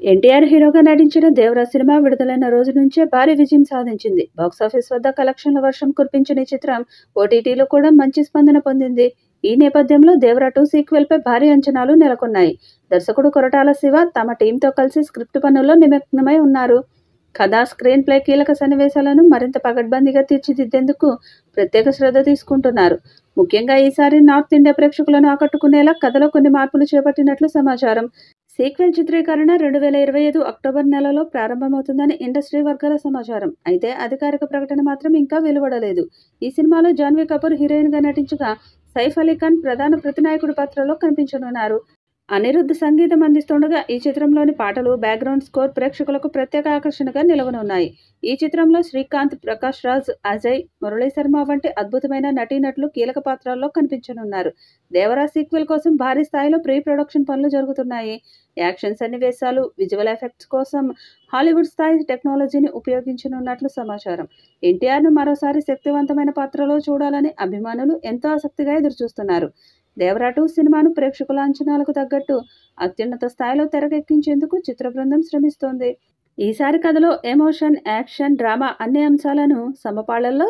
ఎన్టీఆర్ హీరోగా నటించిన 'దేవరా' సినిమా విడుదలైన రోజు నుంచే భారీ విజయం సాధించింది. బాక్సాఫీస్ వద్ద కలెక్షన్ల వర్షం కురిపించిన ఈ చిత్రం ఓటీటీలో కూడా మంచి స్పందన పొందింది. ఈ నేపథ్యంలో 'దేవరా 2' సీక్వెల్పై భారీ అంచనాలు నెలకొన్నాయి. దర్శకుడు కొరటాల శివ తమ టీంతో కలిసి స్క్రిప్ట్ పనుల్లో నిమగ్నమై ఉన్నారు. కథ, స్క్రీన్ ప్లే, కీలక సన్నివేశాలను మరింత పకడ్బందీగా తీర్చిదిద్దేందుకు ప్రత్యేక శ్రద్ధ తీసుకుంటున్నారు. ముఖ్యంగా ఈసారి నార్త్ ఇండియా ప్రేక్షకులను ఆకట్టుకునేలా కథలో కొన్ని మార్పులు చేపట్టినట్లు సమాచారం. సీక్వెల్ చిత్రీకరణ 2025 అక్టోబర్ నెలలో ప్రారంభమవుతుందని ఇండస్ట్రీ వర్గాల సమాచారం. అయితే అధికారిక ప్రకటన మాత్రం ఇంకా వెలువడలేదు. ఈ సినిమాలో జాన్వీ కపూర్ హీరోయిన్గా నటించగా, సైఫ్ అలీ ఖాన్ ప్రధాన ప్రతినాయకుడి పాత్రలో కనిపించనున్నారు. అనిరుద్ధ్ సంగీతం అందిస్తుండగా ఈ చిత్రంలోని పాటలు, బ్యాక్గ్రౌండ్ స్కోర్ ప్రేక్షకులకు ప్రత్యేక ఆకర్షణగా నిలవనున్నాయి. ఈ చిత్రంలో శ్రీకాంత్, ప్రకాష్ రాజ్, అజయ్, మురళీ శర్మ వంటి అద్భుతమైన నటీనటులు కీలక పాత్రల్లో కనిపించనున్నారు. 'దేవరా' సీక్వెల్ కోసం భారీ స్థాయిలో ప్రీ ప్రొడక్షన్ పనులు జరుగుతున్నాయి. యాక్షన్ సన్నివేశాలు, విజువల్ ఎఫెక్ట్స్ కోసం హాలీవుడ్ స్థాయి టెక్నాలజీని ఉపయోగించనున్నట్లు సమాచారం. ఎన్టీఆర్ను మరోసారి శక్తివంతమైన పాత్రలో చూడాలని అభిమానులు ఎంతో ఆసక్తిగా ఎదురుచూస్తున్నారు. 'దేవరా 2' సినిమాను ప్రేక్షకుల అంచనాలకు తగ్గట్టు అత్యున్నత స్థాయిలో తెరకెక్కించేందుకు చిత్ర బృందం శ్రమిస్తోంది. ఈసారి కథలో ఎమోషన్, యాక్షన్, డ్రామా అన్ని అంశాలను సమపాళ్లలో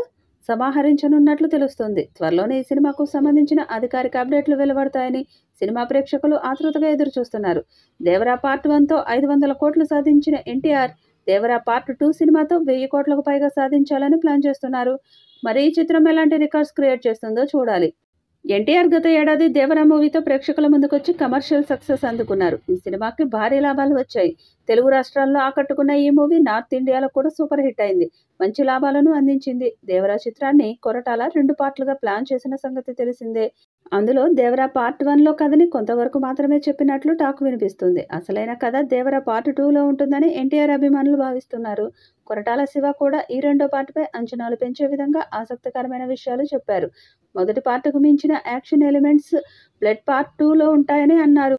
సమాహరించనున్నట్లు తెలుస్తోంది. త్వరలోనే ఈ సినిమాకు సంబంధించిన అధికారిక అప్డేట్లు వెలువడతాయని సినిమా ప్రేక్షకులు ఆతృతగా ఎదురుచూస్తున్నారు. 'దేవరా పార్ట్ 1'తో 500 కోట్లు సాధించిన ఎన్టీఆర్ 'దేవరా పార్ట్ 2' సినిమాతో 1000 కోట్లకు పైగా సాధించాలని ప్లాన్ చేస్తున్నారు. మరి ఈ చిత్రం ఎలాంటి రికార్డ్స్ క్రియేట్ చేస్తుందో చూడాలి. ఎన్టీఆర్ గత ఏడాది 'దేవరా' మూవీతో ప్రేక్షకుల ముందుకొచ్చి కమర్షియల్ సక్సెస్ అందుకున్నారు. ఈ సినిమాకి భారీ లాభాలు వచ్చాయి. తెలుగు రాష్ట్రాల్లో ఆకట్టుకున్న ఈ మూవీ నార్త్ ఇండియాలో కూడా సూపర్ హిట్ అయింది. మంచి లాభాలను అందించింది. 'దేవరా' చిత్రాన్ని కొరటాల 2 పార్ట్లుగా ప్లాన్ చేసిన సంగతి తెలిసిందే. అందులో 'దేవరా పార్ట్ 1'లో కథని కొంతవరకు మాత్రమే చెప్పినట్లు టాక్ వినిపిస్తుంది. అసలైన కథ 'దేవరా పార్ట్ 2'లో ఉంటుందని ఎన్టీఆర్ అభిమానులు భావిస్తున్నారు. కొరటాల శివ కూడా ఈ రెండో పార్ట్పై అంచనాలు పెంచే విధంగా ఆసక్తికరమైన విషయాలు చెప్పారు. మొదటి పార్ట్కు మించిన యాక్షన్ ఎలిమెంట్స్ బ్లడ్ పార్ట్ 2లో ఉంటాయని అన్నారు.